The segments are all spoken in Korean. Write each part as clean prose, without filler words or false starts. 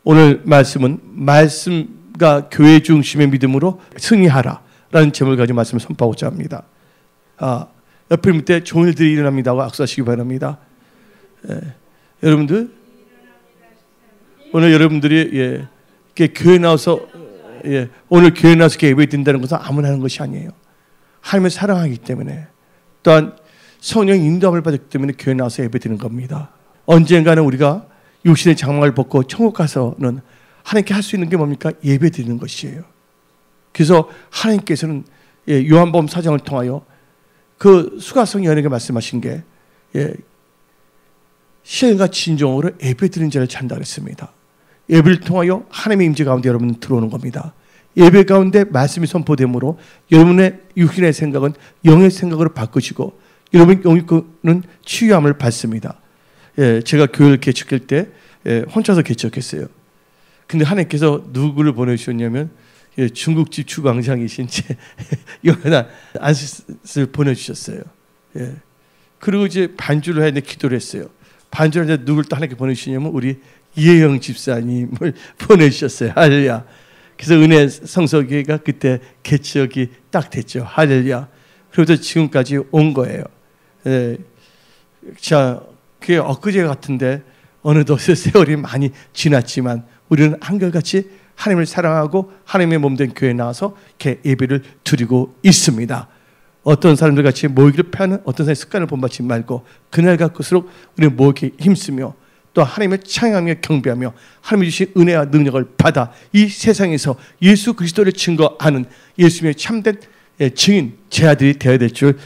오늘 말씀은 말씀과 교회 중심의 믿음으로 승리하라 라는 제목을 가지고 말씀을 선포하고자 합니다. 옆에 밑에 좋은 일들이 일어납니다고 악수하시기 바랍니다. 여러분들 오늘 여러분들이 교회 나와서 오늘 교회 나와서 예배 드린다는 것은 아무나 하는 것이 아니에요. 하나님을 사랑하기 때문에 또한 성령의 인도함을 받았기 때문에 교회 나와서 예배 드리는 겁니다. 언젠가는 우리가 육신의 장막을 벗고 천국 가서는 하나님께 할 수 있는 게 뭡니까? 예배 드리는 것이에요. 그래서 하나님께서는 요한복음 4장을 통하여 그 수가성 여인에게 말씀하신 게 시행과 진정으로 예배 드리는 자를 찾는다 그랬습니다. 예배를 통하여 하나님의 임재 가운데 여러분은 들어오는 겁니다. 예배 가운데 말씀이 선포됨으로 여러분의 육신의 생각은 영의 생각으로 바꾸시고 여러분 영육은 치유함을 받습니다. 제가 교회를 개척할 때 혼자서 개척했어요. 근데 하나님께서 누구를 보내주셨냐면 중국집 주방장이신 제 영원한 안식을 보내주셨어요. 그리고 이제 반주를 해야 돼 기도를 했어요. 반주를 하는데 누굴 또 하나님께 보내주시냐면 우리 이혜영 집사님을 보내주셨어요. 할렐루야. 그래서 은혜 성서교회가 그때 개척이 딱 됐죠. 할렐루야. 그래서 지금까지 온 거예요. 자, 그게 엊그제 같은데 어느덧 세월이 많이 지났지만 우리는 한결같이 하나님을 사랑하고 하나님의 몸된 교회에 나와서 이렇게 예배를 드리고 있습니다. 어떤 사람들 같이 모이기를 패하는 어떤 사람의 습관을 본받지 말고 그날 갈수록 우리는 모이기 힘쓰며 또 하나님을 찬양하며 경배하며 하나님이 주신 은혜와 능력을 받아 이 세상에서 예수 그리스도를 증거하는 예수님의 참된 증인 제 아들이 되어야 될 줄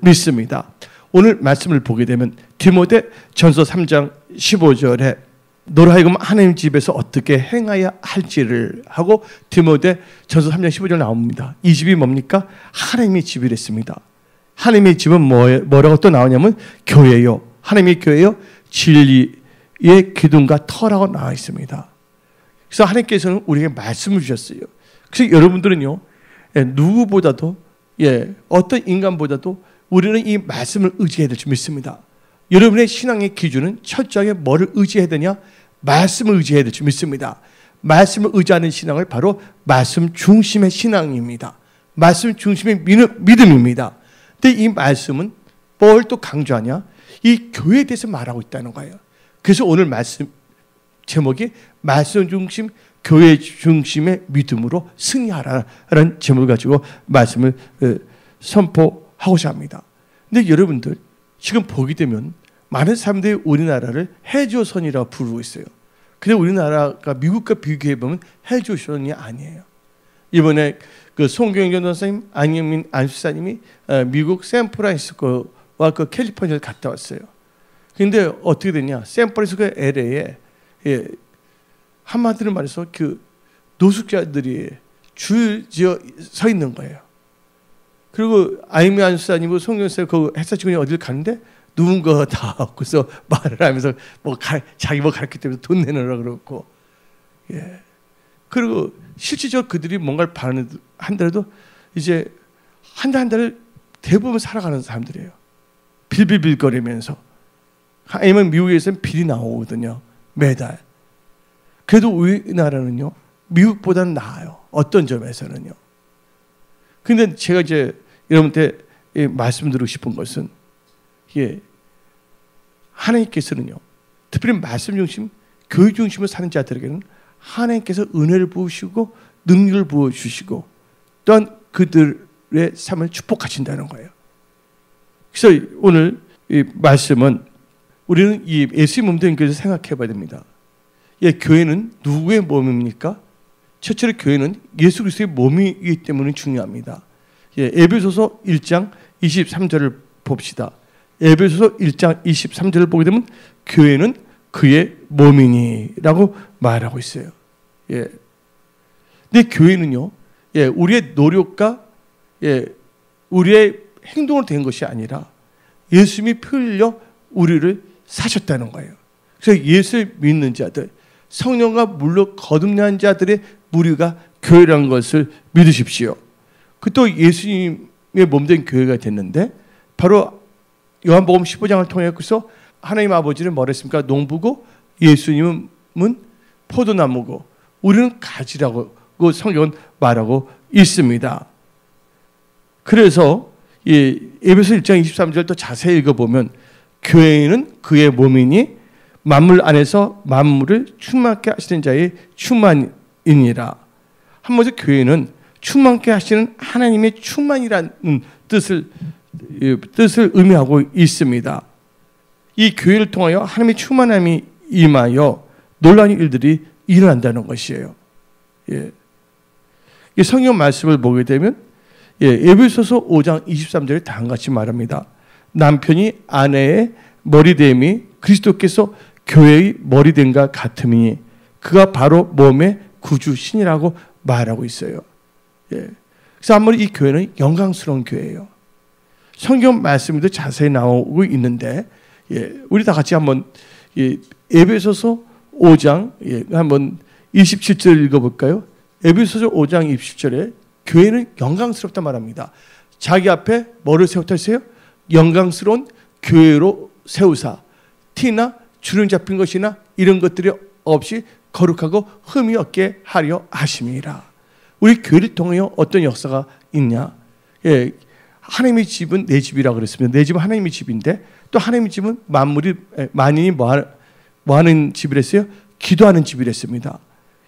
믿습니다. 오늘 말씀을 보게 되면 디모데 전서 3장 15절에 너로 하여금 하나님 집에서 어떻게 행하여야 할지를 하고 디모데 전서 3장 15절 나옵니다. 이 집이 뭡니까? 하나님의 집이랬습니다. 하나님의 집은 뭐라고 또 나오냐면 교회요. 하나님의 교회요. 진리의 기둥과 터라고 나와 있습니다. 그래서 하나님께서는 우리에게 말씀을 주셨어요. 그래서 여러분들은요. 누구보다도 어떤 인간보다도 우리는 이 말씀을 의지해야 될 줄 믿습니다. 여러분의 신앙의 기준은 철저하게 뭐를 의지해야 되냐? 말씀을 의지해야 될 줄 믿습니다. 말씀을 의지하는 신앙을 바로 말씀 중심의 신앙입니다. 말씀 중심의 믿음입니다. 근데 이 말씀은 뭘 또 강조하냐? 이 교회에 대해서 말하고 있다는 거예요. 그래서 오늘 말씀 제목이 말씀 중심, 교회 중심의 믿음으로 승리하라라는 제목을 가지고 말씀을 선포하고자 합니다. 근데 여러분들 지금 보게 되면 많은 사람들이 우리나라를 해조선이라고 부르고 있어요. 근데 우리나라가 미국과 비교해보면 해조선이 아니에요. 이번에 그 송경전 선생님, 안영민 안수사님이 미국 샌프란시스코와 그 캘리포니아를 갔다 왔어요. 근데 어떻게 됐냐? 샌프란시스코 LA에 한마디로 말해서 그 노숙자들이 줄 지어 서 있는 거예요. 그리고 안영민 안수사님과 송경전 선생님 그 햇사치군이 어딜 갔는데 누군가가 다 없고서 말을 하면서 자기 뭐 가르치기 때문에 돈 내놓으라고 그러고, 그리고 실질적으로 그들이 뭔가를 한다라도 이제 한 달을 대부분 살아가는 사람들이에요. 빌빌빌거리면서. 아니면 미국에서는 빌이 나오거든요. 매달. 그래도 우리나라는요, 미국보다는 나아요. 어떤 점에서는요. 근데 제가 이제 여러분한테 말씀드리고 싶은 것은 하나님께서는요, 특별히 말씀 중심, 교육 중심으로 사는 자들에게는 하나님께서 은혜를 부으시고 능력을 부어주시고 또한 그들의 삶을 축복하신다는 거예요. 그래서 오늘 이 말씀은 우리는 이 예수의 몸된 교회에서 생각해 봐야 됩니다. 교회는 누구의 몸입니까? 첫째로 교회는 예수 그리스도의 몸이기 때문에 중요합니다. 에베소서 1장 23절을 봅시다. 에베소서 1장 23절을 보게 되면 교회는 그의 몸이니라고 말하고 있어요. 근데 교회는요, 우리의 노력과 우리의 행동으로 된 것이 아니라 예수님이 피 흘려 우리를 사셨다는 거예요. 그래서 예수를 믿는 자들, 성령과 물로 거듭난 자들의 무리가 교회라는 것을 믿으십시오. 그 또 예수님의 몸된 교회가 됐는데 바로 요한복음 15장을 통해서 하나님 아버지는 뭐랬습니까? 농부고 예수님은 포도나무고 우리는 가지라고 성경은 말하고 있습니다. 그래서 에베소 1장 23절 또 자세히 읽어보면 교회는 그의 몸이니 만물 안에서 만물을 충만케 하시는 자의 충만이니라. 한 번씩 교회는 충만케 하시는 하나님의 충만이라는 뜻을 의미하고 있습니다. 이 교회를 통하여 하나님의 충만함이 임하여 놀라운 일들이 일어난다는 것이에요. 이 성경 말씀을 보게 되면 에베소서 5장 23절에 다음과 같이 말합니다. 남편이 아내의 머리됨이 그리스도께서 교회의 머리됨과 같음이니 그가 바로 몸의 구주신이라고 말하고 있어요. 그래서 아무리 이 교회는 영광스러운 교회예요. 성경 말씀도 자세히 나오고 있는데 우리 다 같이 한번 에베소서 5장 한번 27절 읽어볼까요? 에베소서 5장 27절에 교회는 영광스럽다 말합니다. 자기 앞에 뭐를 세웠다 했어요? 영광스러운 교회로 세우사 티나 주름 잡힌 것이나 이런 것들이 없이 거룩하고 흠이 없게 하려 하심이라. 우리 교회를 통하여 어떤 역사가 있냐? 하나님의 집은 내 집이라고 그랬습니다. 내 집은 하나님의 집인데 또 하나님의 집은 만인이 뭐하는 집이랬어요? 기도하는 집이랬습니다.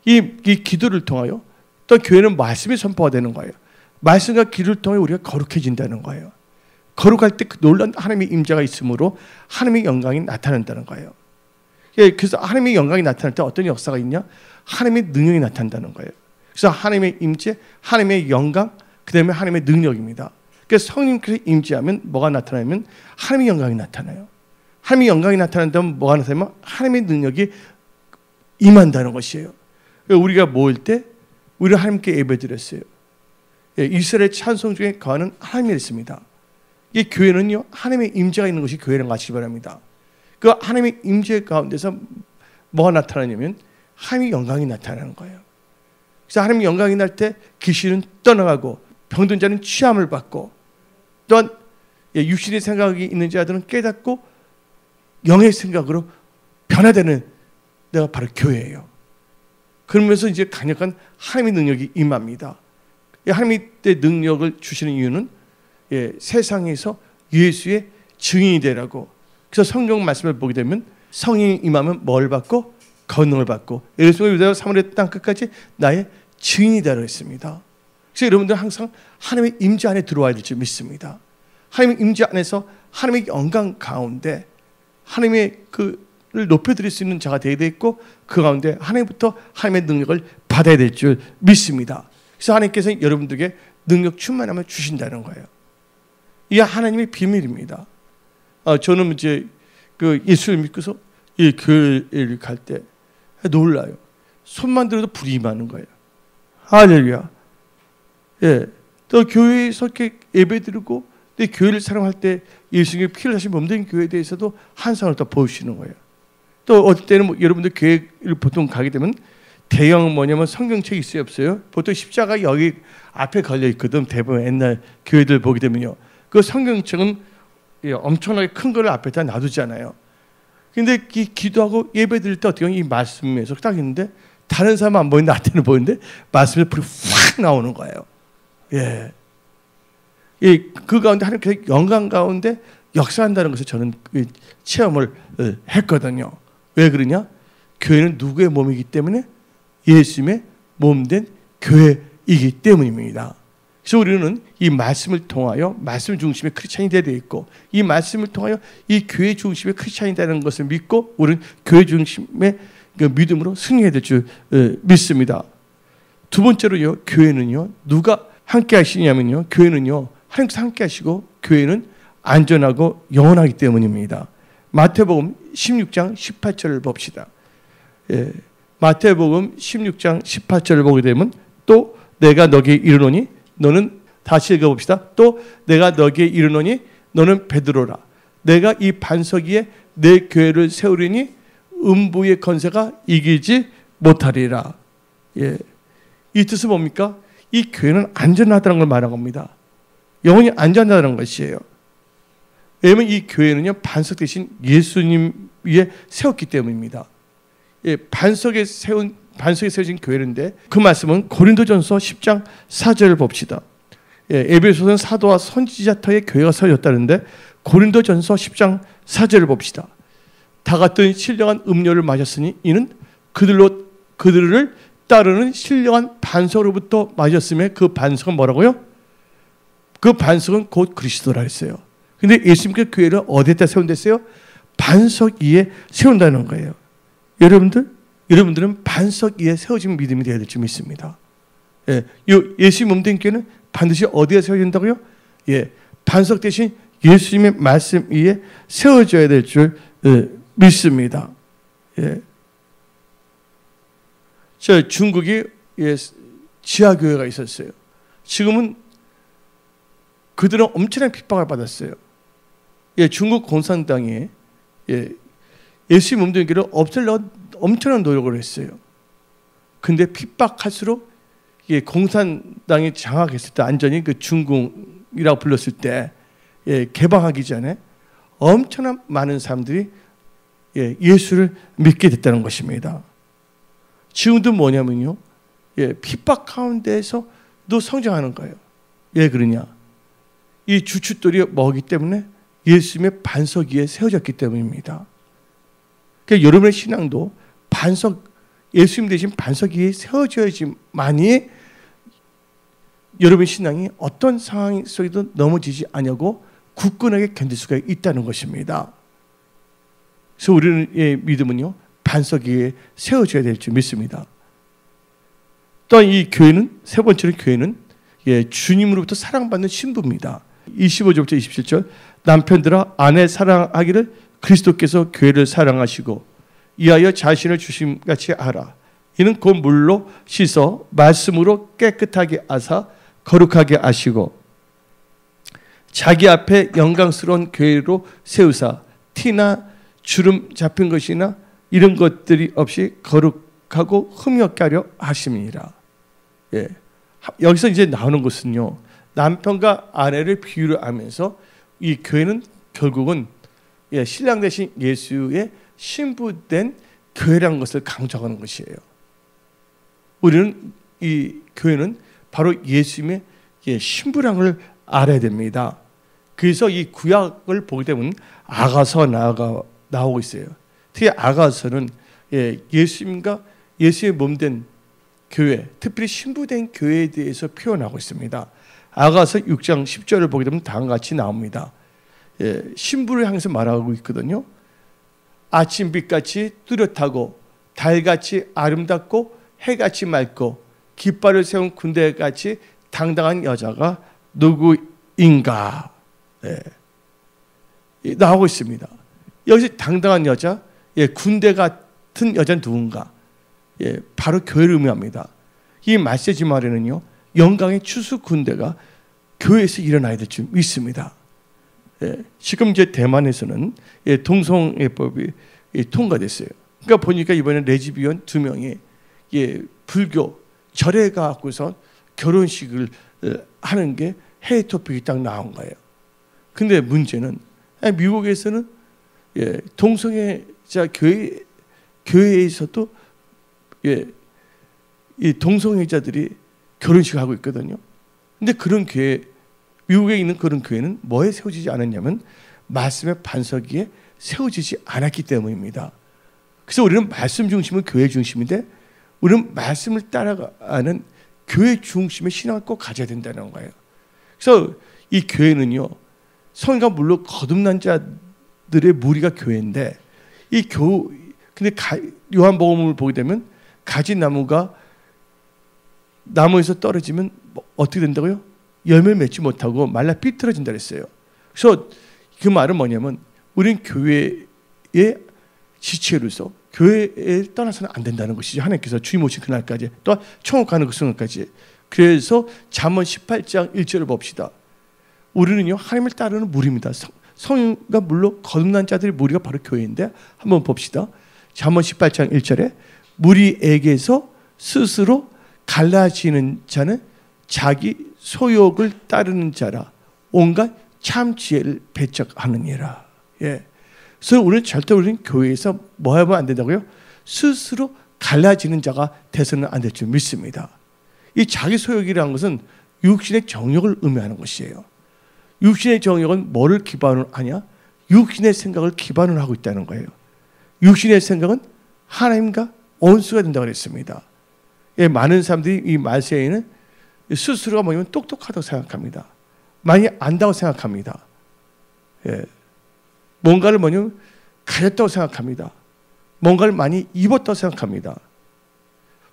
이 기도를 통하여 또 교회는 말씀이 선포가 되는 거예요. 말씀과 기도를 통해 우리가 거룩해진다는 거예요. 거룩할 때 그 놀라운 하나님의 임재가 있으므로 하나님의 영광이 나타난다는 거예요. 그래서 하나님의 영광이 나타날 때 어떤 역사가 있냐? 하나님의 능력이 나타난다는 거예요. 그래서 하나님의 임재, 하나님의 영광, 그 다음에 하나님의 능력입니다. 그래서 성령께서 임재하면 뭐가 나타나면 하나님의 영광이 나타나요. 하나님의 영광이 나타난다면 뭐가 나타나면 하나님의 능력이 임한다는 것이에요. 우리가 모일 때 우리가 하나님께 예배드렸어요. 이스라엘 찬송 중에 거하는 하나님이었습니다. 이 교회는요 하나님의 임재가 있는 것이 교회라는 걸 아시기 바랍니다. 그 하나님의 임재 가운데서 뭐가 나타나냐면 하나님의 영광이 나타나는 거예요. 그래서 하나님의 영광이 날 때 귀신은 떠나가고 병든 자는 취함을 받고 또한 육신의 생각이 있는 자들은 깨닫고 영의 생각으로 변화되는 데가 바로 교회예요. 그러면서 이제 강력한 하나님의 능력이 임합니다. 하나님의 능력을 주시는 이유는 세상에서 예수의 증인이 되라고. 그래서 성경 말씀을 보게 되면 성령이 임하면 뭘 받고? 권능을 받고 예루살렘 유다와 사마리아 땅 끝까지 나의 증인이 되라고 했습니다. 그래서 여러분들 항상 하나님의 임재 안에 들어와야 될 줄 믿습니다. 하나님의 임재 안에서 하나님의 영광 가운데 하나님의 그를 높여드릴 수 있는 자가 되어야 되겠고 그 가운데 하나님부터 하나님의 능력을 받아야 될 줄 믿습니다. 그래서 하나님께서 여러분들에게 능력 충만함을 주신다는 거예요. 이게 하나님의 비밀입니다. 저는 이제 그 예수를 믿고서 이 교회를 갈 때 놀라요. 손만 들어도 불이 임하는 거예요. 할렐루야. 또 교회에서 이렇게 예배드리고 내 교회를 사랑할 때 예수님의 피를 하신 몸된 교회에 대해서도 환상을 또 보여주시는 거예요. 또 어떨 때는 여러분들 교회를 보통 가게 되면 대형 뭐냐면 성경책이 있어요 없어요? 보통 십자가 여기 앞에 걸려 있거든. 대부분 옛날 교회들 보게 되면요. 그 성경책은 엄청나게 큰 걸 앞에다 놔두잖아요. 근데 이 기도하고 예배 드릴 때 어떻게 이 말씀에서 딱 있는데 다른 사람은 안 보이는데 나한테는 보이는데 말씀에 불이 확 나오는 거예요. 그 가운데 하나님께서 영광 가운데 역사한다는 것을 저는 체험을 했거든요. 왜 그러냐? 교회는 누구의 몸이기 때문에 예수님의 몸된 교회이기 때문입니다. 그래서 우리는 이 말씀을 통하여 말씀 중심의 크리스찬이 되어야 되겠고 이 말씀을 통하여 이 교회 중심의 크리스찬이 되는 것을 믿고 우리는 교회 중심의 그 믿음으로 승리해야 될 줄 믿습니다. 두 번째로요, 교회는요 누가 함께 하시냐면요, 교회는요 하나님께서 함께 하시고 교회는 안전하고 영원하기 때문입니다. 마태복음 16장 18절을 봅시다. 마태복음 16장 18절을 보게 되면 또 내가 너에게 이르노니 너는 다시 읽어봅시다. 또 내가 너에게 이르노니 너는 베드로라. 내가 이 반석 위에 내 교회를 세우리니 음부의 권세가 이기지 못하리라. 이 뜻은 뭡니까? 이 교회는 안전하다는 걸 말한 겁니다. 영원히 안전하다는 것이에요. 왜냐하면 이 교회는요 반석 대신 예수님 위에 세웠기 때문입니다. 반석에 세워진 교회인데 그 말씀은 고린도전서 10장 4절을 봅시다. 에베소서는 사도와 선지자터의 교회가 세워졌다는데 고린도전서 10장 4절을 봅시다. 다 같은 신령한 음료를 마셨으니 이는 그들을 따르는 신령한 반석으로부터 마셨음에 그 반석은 뭐라고요? 그 반석은 곧 그리스도라 했어요. 근데 예수님께서 교회를 어디에다 세운댔어요? 반석 위에 세운다는 거예요. 여러분들은 반석 위에 세워진 믿음이 되어야 될 줄 믿습니다. 예수님 몸된 교회는 반드시 어디에 세워진다고요? 반석 대신 예수님의 말씀 위에 세워져야 될 줄 믿습니다. 저 중국이 지하교회가 있었어요. 지금은 그들은 엄청난 핍박을 받았어요. 중국 공산당이 예수님 몸된 교회를 없애려고 엄청난 노력을 했어요. 근데 핍박할수록 공산당이 장악했을 때, 안전히 그 중공이라고 불렀을 때, 개방하기 전에 엄청난 많은 사람들이 예수를 믿게 됐다는 것입니다. 지금도 뭐냐면요, 핍박 가운데에서도 성장하는 거예요. 왜 그러냐? 이 주춧돌이 뭐기 때문에 예수님의 반석 위에 세워졌기 때문입니다. 그러니까 여러분의 신앙도 예수님 대신 반석 위에 세워져야지만이 여러분의 신앙이 어떤 상황 속에도 넘어지지 않냐고 굳건하게 견딜 수가 있다는 것입니다. 그래서 우리의 믿음은요, 반석 위에 세워져야 될 줄 믿습니다. 또한 이 교회는, 세 번째로 교회는 주님으로부터 사랑받는 신부입니다. 25절부터 27절, 남편들아 아내 사랑하기를 그리스도께서 교회를 사랑하시고 이하여 자신을 주심같이 하라. 이는 곧 물로 씻어 말씀으로 깨끗하게 하사 거룩하게 하시고 자기 앞에 영광스러운 교회로 세우사 티나 주름 잡힌 것이나 이런 것들이 없이 거룩하고 흠없게 하려 하심이니라. 여기서 이제 나오는 것은요, 남편과 아내를 비유를 하면서 이 교회는 결국은 신랑 대신 예수의 신부된 교회라는 것을 강조하는 것이에요. 우리는 이 교회는 바로 예수님의 신부랑을 알아야 됩니다. 그래서 이 구약을 보게 되면 아가서 나오고 있어요. 특히 아가서는 예수님과 예수의 몸된 교회, 특별히 신부된 교회에 대해서 표현하고 있습니다. 아가서 6장 10절을 보게 되면 다음과 같이 나옵니다. 신부를 향해서 말하고 있거든요. 아침빛같이 뚜렷하고 달같이 아름답고 해같이 맑고 깃발을 세운 군대같이 당당한 여자가 누구인가? 나오고 있습니다. 여기서 당당한 여자, 군대 같은 여자는 누군가? 바로 교회를 의미합니다. 이 메시지 말에는요, 영광의 추수 군대가 교회에서 일어나야 될 줄 믿습니다. 지금 이제 대만에서는 동성애법이 통과됐어요. 그러니까 보니까 이번에 레즈비언 2명이 불교 절에 가고서 결혼식을 하는 게 해외 토픽이 딱 나온 거예요. 근데 문제는 미국에서는 동성애자 교회에서도 이 동성애자들이 결혼식을 하고 있거든요. 근데 그런 교회, 미국에 있는 그런 교회는 뭐에 세워지지 않았냐면 말씀의 반석 위에 세워지지 않았기 때문입니다. 그래서 우리는 말씀 중심은 교회 중심인데 우리는 말씀을 따라가는 교회 중심의 신앙을 꼭 가져야 된다는 거예요. 그래서 이 교회는요, 성인과 물로 거듭난 자들의 무리가 교회인데 근데 요한복음을 보게 되면 가지 나무가 나무에서 떨어지면 어떻게 된다고요? 열매를 맺지 못하고 말라 삐뚤어진다 그랬어요. 그래서 그 말은 뭐냐면 우리는 교회의 지체로서 교회에 떠나서는 안 된다는 것이죠. 하나님께서 주님 오신 그날까지, 또 천국 가는 그 순간까지. 그래서 잠언 18장 1절을 봅시다. 우리는요, 하나님을 따르는 무리입니다. 성인과 물로 거듭난 자들의 무리가 바로 교회인데 한번 봅시다. 잠언 18장 1절에 무리에게서 스스로 갈라지는 자는 자기 소욕을 따르는 자라 온갖 참 지혜를 배척하느니라. 그래서 우리는 절대 우리는 교회에서 뭐 하면 안 된다고요? 스스로 갈라지는 자가 돼서는 안 될 줄 믿습니다. 이 자기 소욕이라는 것은 육신의 정욕을 의미하는 것이에요. 육신의 정욕은 뭐를 기반으로 하냐? 육신의 생각을 기반으로 하고 있다는 거예요. 육신의 생각은 하나님과 원수가 된다고 그랬습니다. 예, 많은 사람들이 이 말세에는 스스로가 뭐냐면 똑똑하다고 생각합니다. 많이 안다고 생각합니다. 예, 뭔가를 뭐냐면 가졌다고 생각합니다. 뭔가를 많이 입었다고 생각합니다.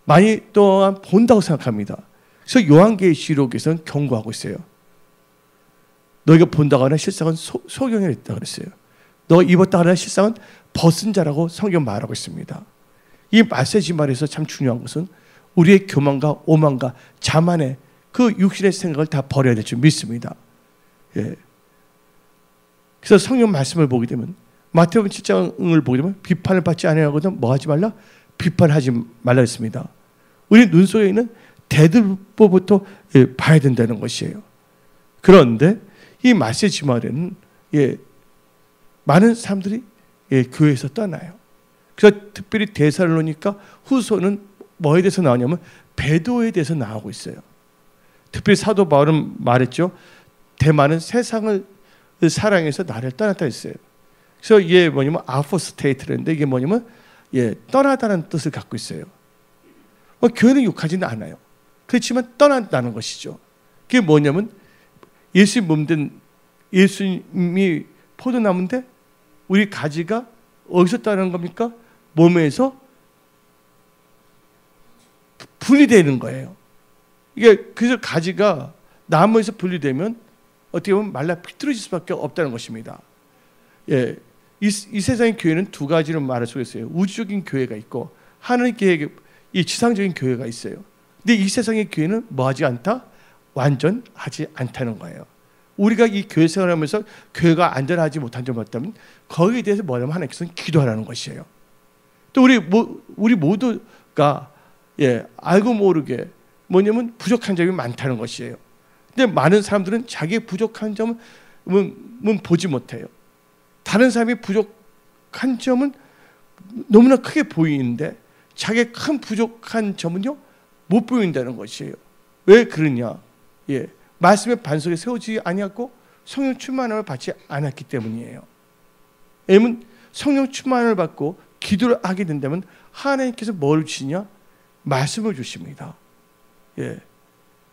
많이 또한 본다고 생각합니다. 그래서 요한계시록에서는 경고하고 있어요. 너희가 본다고 하는 실상은 소경이 있다 그랬어요. 너가 입었다 하는 실상은 벗은 자라고 성경 말하고 있습니다. 이 메시지 말에서 참 중요한 것은 우리의 교만과 오만과 자만의 그 육신의 생각을 다 버려야 될 줄 믿습니다. 예. 그래서 성경 말씀을 보게 되면 마태복음 7장을 보게 되면 비판을 받지 아니하거든 뭐 하지 말라? 비판하지 말라 했습니다. 우리 눈 속에 있는 대들보부터 봐야 된다는 것이에요. 그런데 이 메시지 말에는 많은 사람들이 교회에서 떠나요. 그래서 특별히 데살로니가 후서는 뭐에 대해서 나오냐면 배도에 대해서 나오고 있어요. 특별히 사도 바울은 말했죠. 대만은 세상을 사랑해서 나를 떠났다 했어요. 그래서 이게 뭐냐면 아포스테이트인데 이게 뭐냐면 떠나다는 뜻을 갖고 있어요. 교회는 욕하지는 않아요. 그렇지만 떠난다는 것이죠. 그게 뭐냐면 예수님 몸된 예수님이 포도나무인데 우리 가지가 어디서 따르는 겁니까? 몸에서 분리되는 거예요. 이게 그래서 가지가 나무에서 분리되면 어떻게 보면 말라 비틀어질 수밖에 없다는 것입니다. 예, 이 세상의 교회는 두 가지로 말할 수가 있어요. 우주적인 교회가 있고 하늘 계획, 이 지상적인 교회가 있어요. 근데 이 세상의 교회는 뭐하지 않다? 완전하지 않다는 거예요. 우리가 이 교회 생활하면서 교회가 안전하지 못한 점이 없다면 거기에 대해서 뭐냐면 하나님께서는 기도하라는 것이에요. 또 우리 모두가 알고 모르게 뭐냐면 부족한 점이 많다는 것이에요. 근데 많은 사람들은 자기의 부족한 점은 보지 못해요. 다른 사람이 부족한 점은 너무나 크게 보이는데 자기의 큰 부족한 점은요 못 보인다는 것이에요. 왜 그러냐? 말씀의 반석에 세우지 아니하고 성령 충만함을 받지 않았기 때문이에요. 왜냐면 성령 충만을 받고 기도를 하게 된다면 하나님께서 뭘 주시냐? 말씀을 주십니다.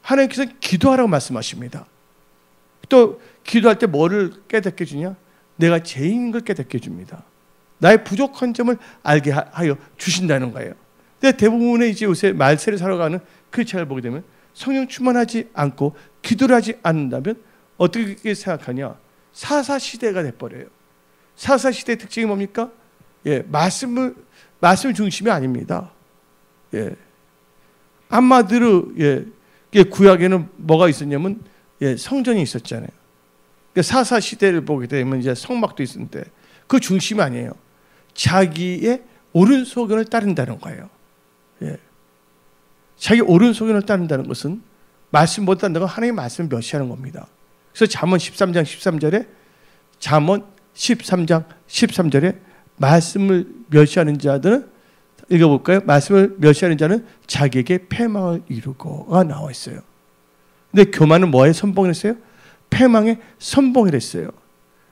하나님께서 기도하라고 말씀하십니다. 또 기도할 때 뭐를 깨닫게 주냐? 내가 죄인인 걸 깨닫게 줍니다. 나의 부족한 점을 알게 하여 주신다는 거예요. 근데 대부분의 이제 요새 말세를 살아가는 크리스찬을 보게 되면 성령 충만하지 않고 기도를 하지 않는다면 어떻게 생각하냐? 사사시대가 돼버려요. 사사시대의 특징이 뭡니까? 말씀 중심이 아닙니다. 한마디로 구약에는 뭐가 있었냐면 성전이 있었잖아요. 사사시대를 보게 되면 이제 성막도 있었는데 그 중심이 아니에요. 자기의 옳은 소견을 따른다는 거예요. 자기 옳은 소견을 따른다는 것은 말씀 못 따른다는 건 하나님의 말씀을 멸시하는 겁니다. 그래서 잠언 13장 13절에 잠언 13장 13절에 말씀을 멸시하는 자들은 읽어볼까요? 말씀을 멸시하는 자는 자기에게 패망을 이루고가 나와 있어요. 근데 교만은 뭐에 선봉을 했어요? 패망에 선봉을 했어요.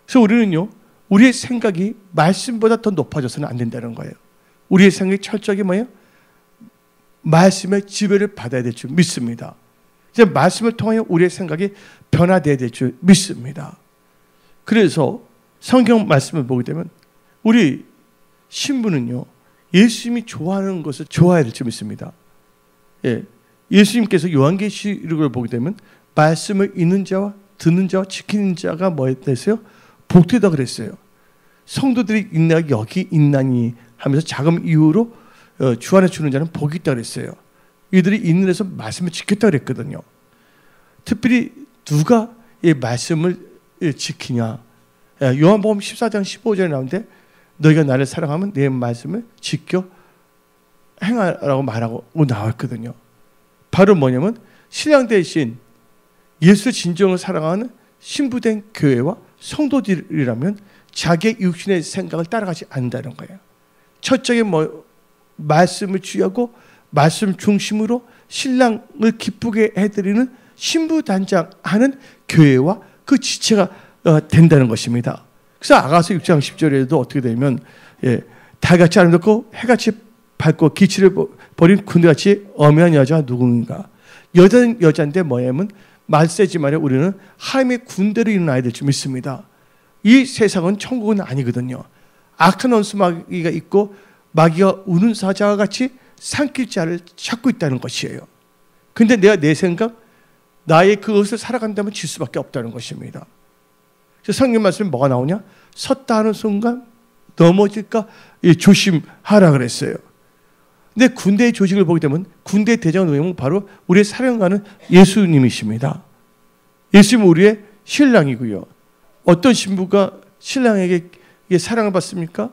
그래서 우리는요 우리의 생각이 말씀보다 더 높아져서는 안 된다는 거예요. 우리의 생각이 철저하게 뭐예요? 말씀의 지배를 받아야 될 줄 믿습니다. 이제 말씀을 통하여 우리의 생각이 변화되어야 될 줄 믿습니다. 그래서 성경 말씀을 보게 되면 우리 신부는요 예수님이 좋아하는 것을 좋아해야 될 줄 믿습니다. 예수님께서 요한계시록을 보게 되면 말씀을 읽는 자와 듣는 자와 지키는 자가 뭐에 대해서요? 복되다 그랬어요. 성도들이 있나 여기 있나니 하면서 자금 이후로 주 안에 주는 자는 복이 있다 그랬어요. 이들이 있는 데서 말씀을 지켰다 그랬거든요. 특별히 누가 이 말씀을 지키냐? 요한복음 14장 15절에 나오는데 너희가 나를 사랑하면 내 말씀을 지켜 행하라고 말하고 나왔거든요. 바로 뭐냐면 신랑 대신 예수 진정을 사랑하는 신부된 교회와 성도들이라면 자기의 육신의 생각을 따라가지 않는다는 거예요. 첫째게 말씀을 취하고 말씀 중심으로 신랑을 기쁘게 해드리는 신부단장하는 교회와 그 지체가 된다는 것입니다. 그래서 아가서 6장 10절에도 어떻게 되면 달같이 아름답고 해같이 밝고 기치를 버린 군대같이 엄연한 여자가 누군가. 여자는 여자인데 뭐냐면 말세지만에 우리는 하나님의 군대로 일어나야 될 줄 믿습니다. 이 세상은 천국은 아니거든요. 악한 원수 마귀가 있고 마귀가 우는 사자와 같이 삼킬 자를 찾고 있다는 것이에요. 근데 내가 내 생각, 나의 그것을 살아간다면 질 수밖에 없다는 것입니다. 그래서 성경 말씀에 뭐가 나오냐? 섰다 하는 순간 넘어질까 조심하라 그랬어요. 근데 군대의 조직을 보게 되면 군대 대장은 누구냐면 바로 우리의 사랑하는 예수님이십니다. 예수님은 우리의 신랑이고요. 어떤 신부가 신랑에게 사랑을 받습니까?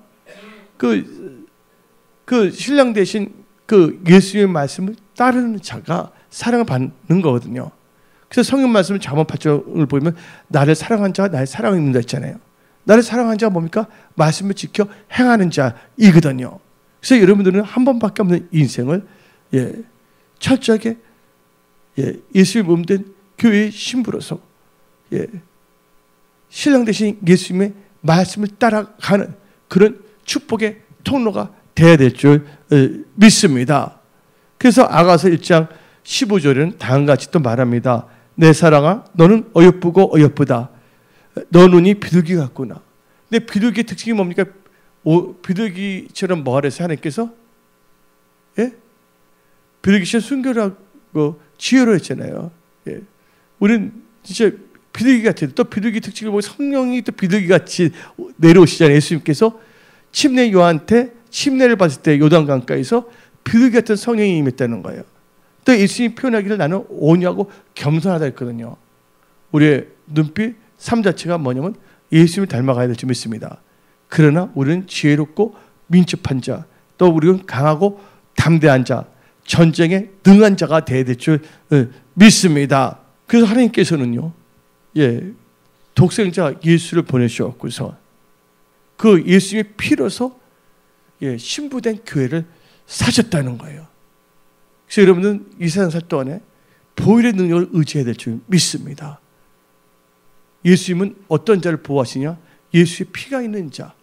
그 신랑 대신 그 예수님의 말씀을 따르는 자가 사랑을 받는 거거든요. 그래서 성경 말씀을 잠언 8절을 보면 나를 사랑한 자가 나를 사랑합니다 했잖아요. 나를 사랑한 자가 뭡니까? 말씀을 지켜 행하는 자이거든요. 그래서 여러분들은 한 번밖에 없는 인생을 철저하게 예수의 몸된 교회의 신부로서 신랑 대신 예수님의 말씀을 따라가는 그런 축복의 통로가 되어야 될 줄 믿습니다. 그래서 아가서 1장 15절에는 다음과 같이 또 말합니다. 내 사랑아 너는 어여쁘고 어여쁘다. 너 눈이 비둘기 같구나. 근데 비둘기의 특징이 뭡니까? 비둘기처럼 뭐 하래서 하나님께서 비둘기처럼 순결하고 지혜로 했잖아요. 우리는 진짜 비둘기 같아요. 또 비둘기 특징을 보고 성령이 또 비둘기같이 내려오시잖아요. 예수님께서 침례 요한한테 침례를 받을 때 요단강가에서 비둘기 같은 성령이 임했다는 거예요. 또 예수님이 표현하기를 나는 온유하고 겸손하다 했거든요. 우리의 눈빛, 삶 자체가 뭐냐면 예수님을 닮아가야 될 줄 믿습니다. 그러나 우리는 지혜롭고 민첩한 자, 또 우리는 강하고 담대한 자, 전쟁에 능한 자가 되어야 될 줄 믿습니다. 그래서 하나님께서는요, 독생자 예수를 보내주셨고서 그 예수님의 피로서 신부된 교회를 사셨다는 거예요. 그래서 여러분은 이 세상 살 동안에 보혈의 능력을 의지해야 될 줄 믿습니다. 예수님은 어떤 자를 보호하시냐? 예수의 피가 있는 자,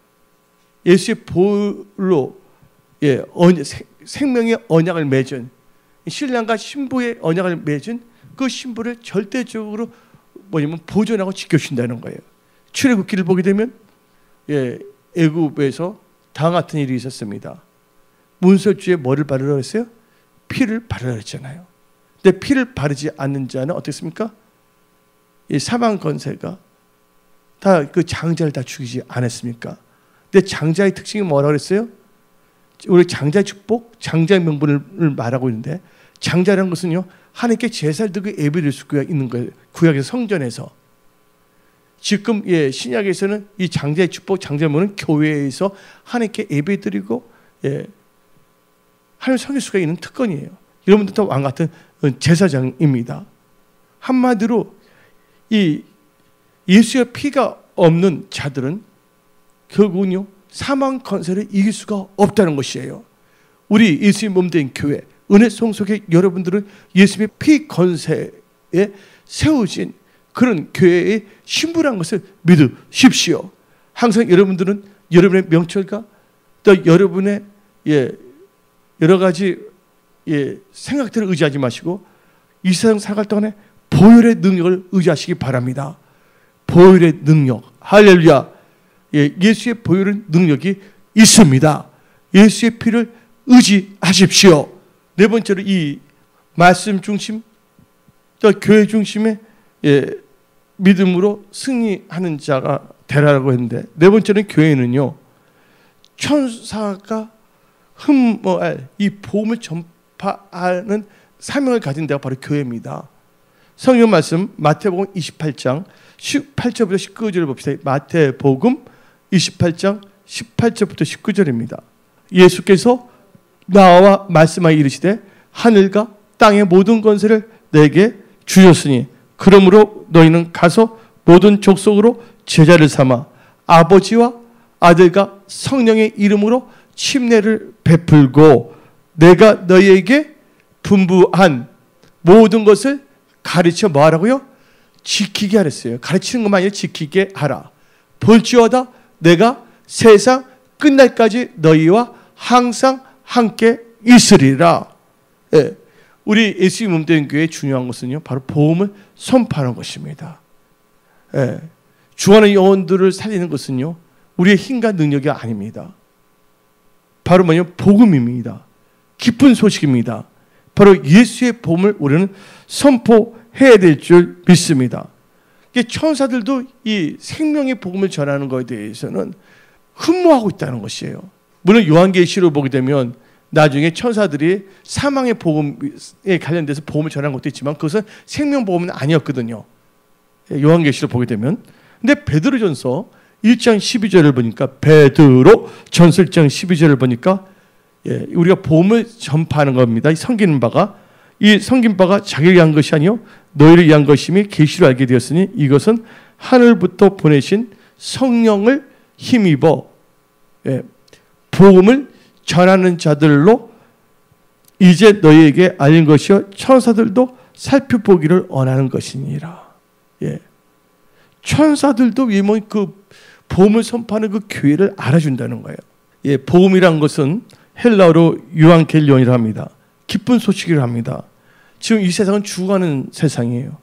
예수의 보혈로 생명의 언약을 맺은 신랑과 신부의 언약을 맺은 그 신부를 절대적으로 보존하고 지켜주신다는 거예요. 출애굽기를 보게 되면 애굽에서 다음 같은 일이 있었습니다. 문설주에 뭐를 바르라 했어요? 피를 바르라 했잖아요. 근데 피를 바르지 않는 자는 어떻습니까? 이 사망 권세가 다 그 장자를 다 죽이지 않았습니까? 근데 장자의 특징이 뭐라고 그랬어요? 우리 장자의 축복, 장자의 명분을 말하고 있는데 장자라는 것은요 하나님께 제사를 드리고 예배를 드릴 수가 있는 거예요. 구약에서 성전에서. 지금 신약에서는 이 장자의 축복, 장자의 명분은 교회에서 하나님께 예배 드리고 하나님 섬길 수가 있는 특권이에요. 여러분들도 왕 같은 제사장입니다. 한마디로 이 예수의 피가 없는 자들은 결국은요 사망 권세를 이길 수가 없다는 것이에요. 우리 예수의 몸된 교회 은혜 성속의 여러분들은 예수의 피 권세에 세워진 그런 교회의 신부라는 것을 믿으십시오. 항상 여러분들은 여러분의 명철과 또 여러분의 여러 가지 생각들을 의지하지 마시고 이 세상 살아갈 동안에 보혈의 능력을 의지하시기 바랍니다. 보혈의 능력, 할렐루야. 예수의 보혈의 능력이 있습니다. 예수의 피를 의지하십시오. 네 번째로 이 말씀 중심, 또 교회 중심의 믿음으로 승리하는 자가 되라고 했는데 네 번째는 교회는요 천사가 흠모할 이 복음을 전파하는 사명을 가진 데가 바로 교회입니다. 성경 말씀 마태복음 28장 18절부터 19절을 봅시다. 마태복음 28장 18절부터 19절입니다. 예수께서 나와 말씀하여 이르시되 하늘과 땅의 모든 권세를 내게 주셨으니 그러므로 너희는 가서 모든 족속으로 제자를 삼아 아버지와 아들과 성령의 이름으로 침례를 베풀고 내가 너희에게 분부한 모든 것을 가르쳐 뭐 하라고요? 지키게 하랬어요. 가르치는 것만 아니라 지키게 하라. 볼지어다 내가 세상 끝날까지 너희와 항상 함께 있으리라. 예. 우리 예수님 몸된 교회의 중요한 것은요, 바로 복음을 선포하는 것입니다. 예. 죽어가는 영혼들을 살리는 것은요, 우리의 힘과 능력이 아닙니다. 바로 뭐냐면 복음입니다. 기쁜 소식입니다. 바로 예수의 복음을 우리는 선포해야 될 줄 믿습니다. 천사들도 이 생명의 복음을 전하는 것에 대해서는 흠모하고 있다는 것이에요. 물론 요한계시로 보게 되면 나중에 천사들이 사망의 복음에 관련돼서 복음을 전하는 것도 있지만 그것은 생명 복음은 아니었거든요. 요한계시로 보게 되면. 근데 베드로전서 1장 12절을 보니까, 베드로전서 1장 12절을 보니까 우리가 복음을 전파하는 겁니다. 이 섬기는 바가, 이 섬긴 바가 자기를 위한 것이 아니요 너희를 위한 것임이 계시로 알게 되었으니 이것은 하늘부터 보내신 성령을 힘입어 복음을 전하는 자들로 이제 너희에게 알린 것이요 천사들도 살펴보기를 원하는 것이니라. 예. 천사들도 그 복음을 선포하는 그 교회를 알아준다는 거예요. 예, 복음이란 것은 헬라어로 유앙겔리온이라 합니다. 기쁜 소식이라 합니다. 지금 이 세상은 죽어가는 세상이에요.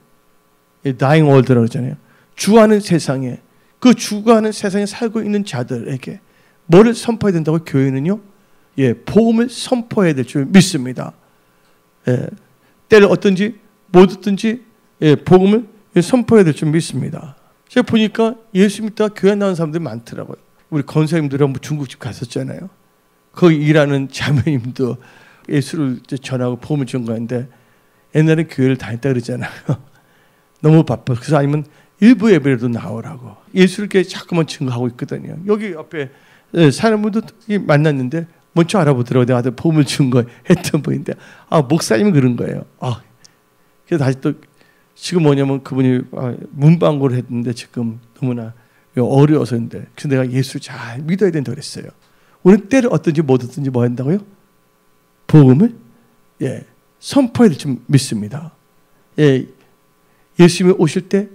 예, dying world라고 그러잖아요. 죽어가는 세상에, 그 죽어가는 세상에 살고 있는 자들에게 뭐를 선포해야 된다고 교회는요? 예, 복음을 선포해야 될 줄 믿습니다. 예, 때를 얻든지 못 얻든지 예, 복음을 선포해야 될 줄 믿습니다. 제가 보니까 예수 믿다가 교회 나온 사람들이 많더라고요. 우리 권사님들하고 중국집 갔었잖아요. 거기 일하는 자매님도 예수를 전하고 복음을 전가하는데 옛날에 교회를 다녔다 그러잖아요. 너무 바빠. 그래서 아니면 일부 예배라도 나오라고 예수를 이렇게 자꾸만 증거하고 있거든요. 여기 옆에 사람들도 만났는데 먼저 알아보더라고요. 내가 복음을 증거했던 분인데 목사님은 그런 거예요. 그래서 다시 또 지금 뭐냐면 그분이 문방구를 했는데 지금 너무나 어려워서인데 그래서 내가 예수를 잘 믿어야 된다고 그랬어요. 오늘 때를 얻든지 못 얻든지 뭐 한다고요? 복음을 선포해야 될 줄 믿습니다. 예수님이 오실 때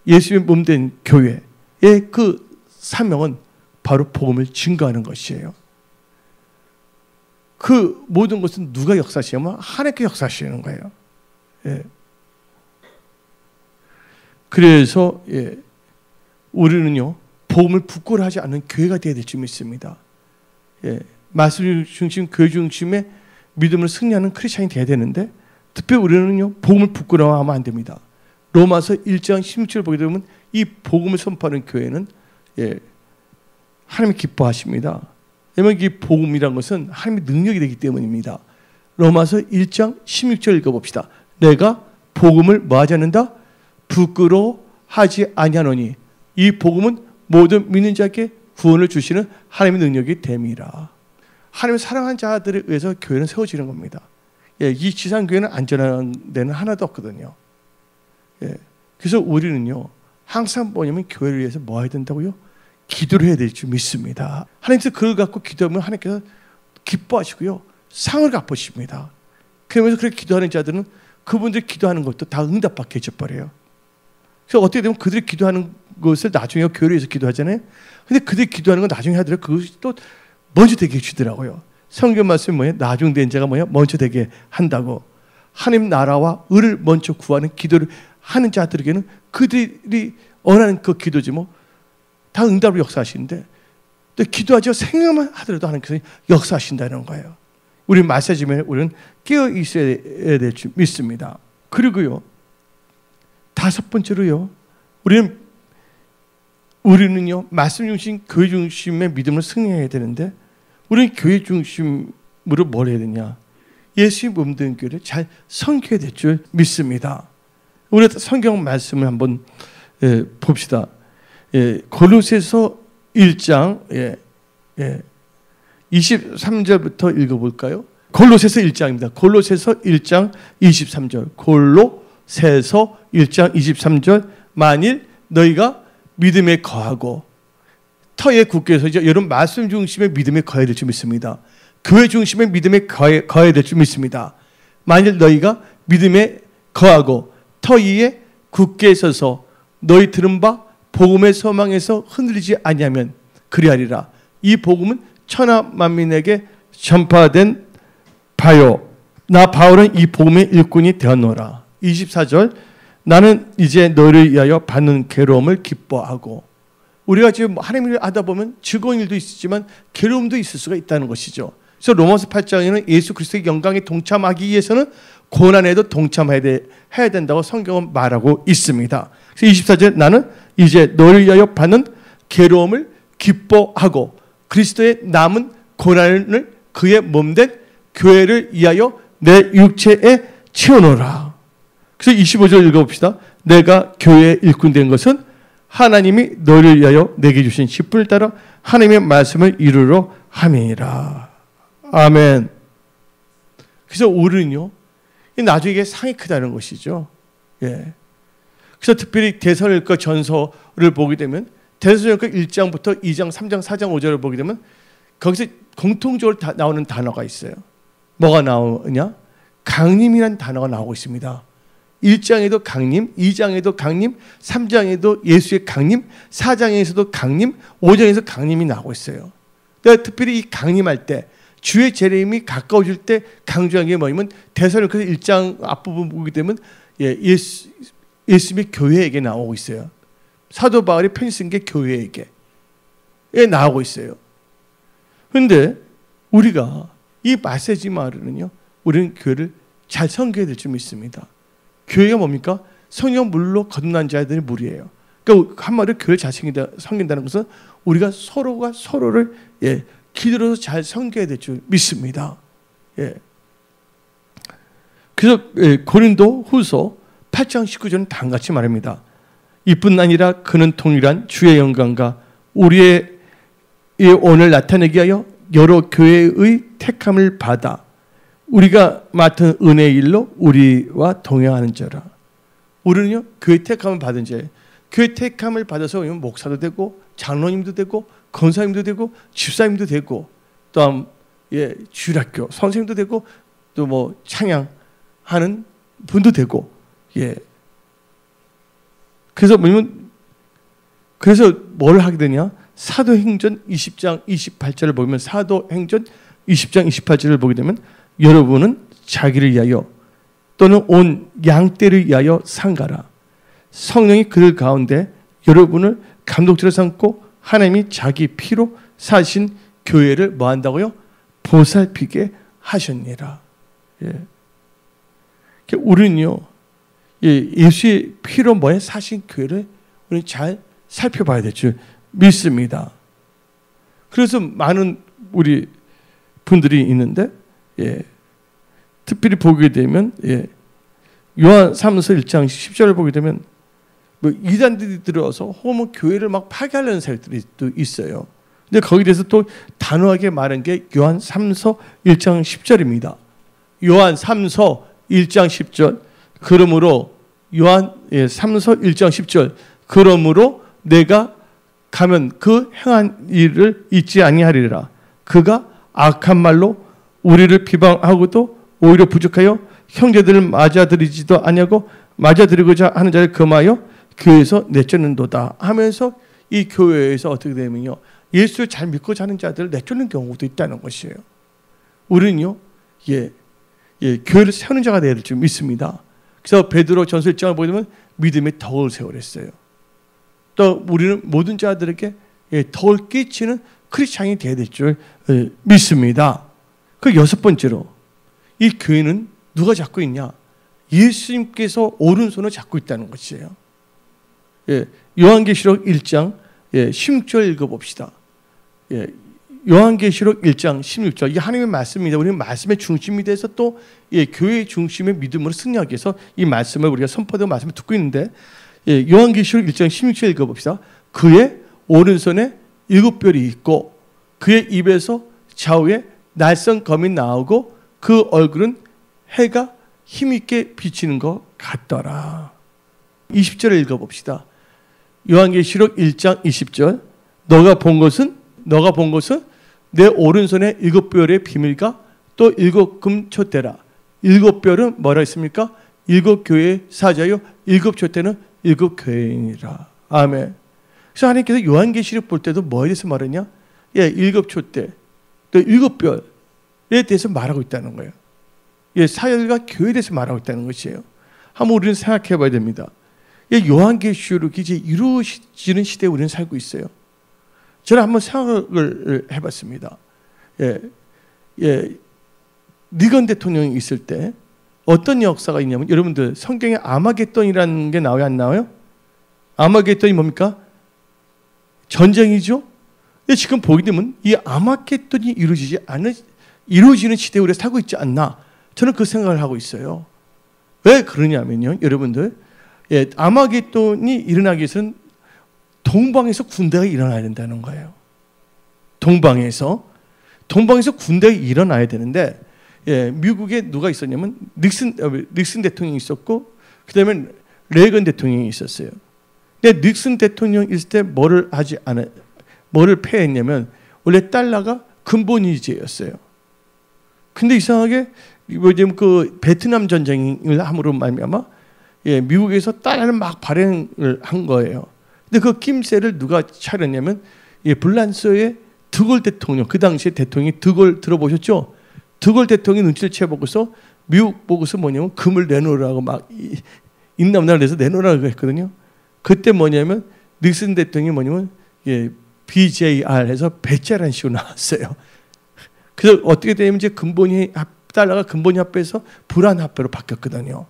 예수님의 몸된 교회의 그 사명은 바로 복음을 증거하는 것이에요. 그 모든 것은 누가 역사하시냐면 하나님께 역사하시는 거예요. 그래서 우리는요 복음을 부끄러워하지 않는 교회가 되어야 될 줄 믿습니다. 말씀 중심, 교회 중심의 믿음을 승리하는 크리스찬이 되어야 되는데 특별히 우리는요 복음을 부끄러워하면 안 됩니다. 로마서 1장 16절을 보게 되면 이 복음을 선포하는 교회는 하나님이 기뻐하십니다. 왜냐하면 이 복음이란 것은 하나님의 능력이 되기 때문입니다. 로마서 1장 16절 읽어봅시다. 내가 복음을 뭐하지 않는다? 부끄러워하지 아니하노니 이 복음은 모든 믿는 자에게 구원을 주시는 하나님의 능력이 됨이라. 하나님을 사랑하는 자들에 의해서 교회는 세워지는 겁니다. 이 지상교회는 안전한 데는 하나도 없거든요. 그래서 우리는요 항상 뭐냐면 교회를 위해서 뭐 해야 된다고요? 기도를 해야 될 줄 믿습니다. 하나님께서 그걸 갖고 기도하면 하나님께서 기뻐하시고요 상을 갚으십니다. 그러면서 그렇게 기도하는 자들은 그분들이 기도하는 것도 다 응답받게 해줘버려요. 그래서 어떻게 되면 그들이 기도하는 것을 나중에 교회를 위해서 기도하잖아요. 근데 그들이 기도하는 건 나중에 하더라도 그것이 또 먼저 되게 해주더라고요. 성경 말씀이 뭐예요? 나중된 자가 뭐예요? 먼저 되게 한다고. 하나님 나라와 의를 먼저 구하는 기도를 하는 자들에게는 그들이 원하는 그 기도지 뭐 다 응답으로 역사하시는데 또 기도하죠. 생각만 하더라도 하나님께서 역사하신다는 거예요. 우리 말씀하시면 우리는 깨어 있어야 될 줄 믿습니다. 그리고요 다섯 번째로요 우리는요 말씀 중심, 교회 중심의 믿음을 승리해야 되는데 우리는 교회 중심으로 뭘 해야 되냐? 예수의 몸된 교회를 잘 섬겨야 될 줄 믿습니다. 우리가 성경 말씀을 한번 봅시다. 골로새서 1장 23절부터 읽어볼까요? 골로새서 1장입니다. 골로새서 1장 23절. 골로새서 1장 23절. 만일 너희가 믿음에 거하고 터에 굳게 서죠. 여러분 말씀 중심의 믿음에 거해야 될 줄 믿습니다. 교회 중심의 믿음에 거해야 될 줄 믿습니다. 만일 너희가 믿음에 거하고 터 위에 굳게 서서 너희 들은 바 복음의 소망에서 흔들리지 아니하면 그리하리라. 이 복음은 천하 만민에게 전파된 바요. 나 바울은 이 복음의 일꾼이 되었노라. 24절 나는 이제 너를 위하여 받는 괴로움을 기뻐하고 우리가 지금 하나님 일을 하다 보면 즐거운 일도 있지만 괴로움도 있을 수가 있다는 것이죠. 그래서 로마서 8장에는 예수 그리스도의 영광에 동참하기 위해서는 고난에도 동참해야 된다고 성경은 말하고 있습니다. 그래서 24절 나는 이제 너를 위하여 받는 괴로움을 기뻐하고 그리스도의 남은 고난을 그의 몸된 교회를 위하여 내 육체에 채워놓으라. 그래서 25절 읽어봅시다. 내가 교회의 일꾼 된 것은 하나님이 너를 위하여 내게 주신 직분을 따라 하나님의 말씀을 이루러 함이니라. 아멘. 그래서 우리는요, 나중에 이게 상이 크다는 것이죠. 예. 그래서 특별히 데살로니가 전서를 보게 되면 데살로니가 1장부터 2장, 3장, 4장, 5절을 보게 되면 거기서 공통적으로 나오는 단어가 있어요. 뭐가 나오냐? 강림이라는 단어가 나오고 있습니다. 1장에도 강림, 2장에도 강림, 3장에도 예수의 강림, 4장에서도 강림, 5장에서 강림이 나오고 있어요. 내가 특별히 이 강림할 때 주의 재림이 가까워질 때 강조한 게 뭐냐면 데살로니가 1장 앞부분 보게 되면 예수님의 교회에게 나오고 있어요. 사도 바울이 편지 쓴 게 교회에게 나오고 있어요. 그런데 우리가 이 메시지 말은요, 우리는 교회를 잘 섬겨야 될 줄 믿습니다. 교회가 뭡니까? 성령 물로 거듭난 자들의 무리예요. 그러니까 한마디로 교회를 잘 섬긴다는 것은 우리가 서로가 서로를 기도로서 잘 섬겨야 될 줄 믿습니다. 그래서 고린도 후서 8장 19절은 다음같이 말합니다. 이뿐 아니라 그는 동일한 주의 영광과 우리의 오늘 나타내기 위하여 여러 교회의 택함을 받아 우리가 맡은 은혜의 일로 우리와 동행하는 자라. 우리는요, 교회 택함을 받은 자예요. 교회 택함을 받아서 목사도 되고 장로님도 되고 권사님도 되고 집사님도 되고 또 주일학교 선생님도 되고 또 뭐 찬양하는 분도 되고 그래서 뭐냐면 그래서 뭘 하게 되냐? 사도행전 20장 28절을 보면 사도행전 20장 28절을 보게 되면 여러분은 자기를 위하여 또는 온 양떼를 위하여 상가라. 성령이 그들 가운데 여러분을 감독자로 삼고 하나님이 자기 피로 사신 교회를 뭐 한다고요? 보살피게 하셨니라. 우리는요, 예수의 피로 뭐에 사신 교회를 우리는 잘 살펴봐야 될 줄 믿습니다. 그래서 많은 우리 분들이 있는데, 특별히 보게 되면, 요한 3서 1장 10절을 보게 되면, 뭐 이단들이 들어서 혹은 교회를 막 파괴하려는 사람들이 또 있어요. 근데 거기에 대해서 또 단호하게 말한 게 요한 3서 1장 10절입니다. 요한 3서 1장 10절. 그러므로 요한 3서 1장 10절. 그러므로 내가 가면 그 행한 일을 잊지 아니하리라. 그가 악한 말로 우리를 비방하고도 오히려 부족하여 형제들을 맞아들이지도 아니하고 맞아들이고자 하는 자를 금하여 교회에서 내쫓는도다 하면서 이 교회에서 어떻게 되면요, 예수를 잘 믿고 사는 자들을 내쫓는 경우도 있다는 것이에요. 우리는요, 교회를 세우는 자가 되어야 될 줄 믿습니다. 그래서 베드로 전서 1장을 보게 되면 믿음의 덕을 세우랬어요. 또 우리는 모든 자들에게 덕을 끼치는 크리스찬이 되어야 될 줄 믿습니다. 그 여섯 번째로, 이 교회는 누가 잡고 있냐? 예수님께서 오른손을 잡고 있다는 것이에요. 요한계시록 1장 16절 읽어봅시다. 요한계시록 1장 16절. 이게 하나님의 말씀입니다. 우리는 말씀의 중심이 돼서 또 교회의 중심의 믿음으로 승리하기 위해서 이 말씀을 우리가 선포되고 말씀을 듣고 있는데, 요한계시록 1장 16절 읽어봅시다. 그의 오른손에 7뼈리 있고 그의 입에서 좌우에 날선 검이 나오고 그 얼굴은 해가 힘있게 비치는 것 같더라. 20절을 읽어봅시다. 요한계시록 1장 20절. 너가 본 것은 내 오른손에 7별의 비밀과 또 7금 촛대라. 7별은 뭐라 했습니까? 7교회의 사자요, 7촛대는 7교회이니라. 아멘. 그래서 하나님께서 요한계시록 볼 때도 뭐에 대해서 말하냐? 7촛대, 또 7별에 대해서 말하고 있다는 거예요. 사열과 교회에 대해서 말하고 있다는 것이에요. 한번 우리는 생각해 봐야 됩니다. 요한계시록이 이제 이루어지는 시대에 우리는 살고 있어요. 저는 한번 생각을 해봤습니다. 니건 대통령이 있을 때 어떤 역사가 있냐면, 여러분들 성경에 아마겟돈이라는 게 나와요, 안 나와요? 아마겟돈이 뭡니까? 전쟁이죠. 근데 지금 보게 되면 이 아마겟돈이 이루어지는 시대에 우리가 살고 있지 않나? 저는 그 생각을 하고 있어요. 왜 그러냐면요, 여러분들, 아마겟돈이 일어나기 위해서는 동방에서 군대가 일어나야 된다는 거예요. 동방에서 군대가 일어나야 되는데, 미국에 누가 있었냐면 닉슨 대통령이 있었고, 그다음에 레이건 대통령이 있었어요. 근데 닉슨 대통령 있을 때 뭐를 폐했냐면, 원래 달러가 근본위제였어요. 근데 이상하게 요즘 그 베트남 전쟁을 함으로 말미암아 미국에서 달러를 막 발행을 한 거예요. 근데 그 낌새를 누가 차렸냐면 불란서의 드골 대통령, 그 당시에 대통령이 드골 들어보셨죠? 드골 대통령이 눈치를 채보고서 미국 보고서 뭐냐면 금을 내놓으라고 막 인남나를 내서 내놓으라고 했거든요. 그때 뭐냐면 닉슨 대통령이 뭐냐면 BJR 해서 배째라는 식으로 나왔어요. 그래서 어떻게 되면 이제 달러가 근본위 합해서 불안 화폐로 바뀌었거든요.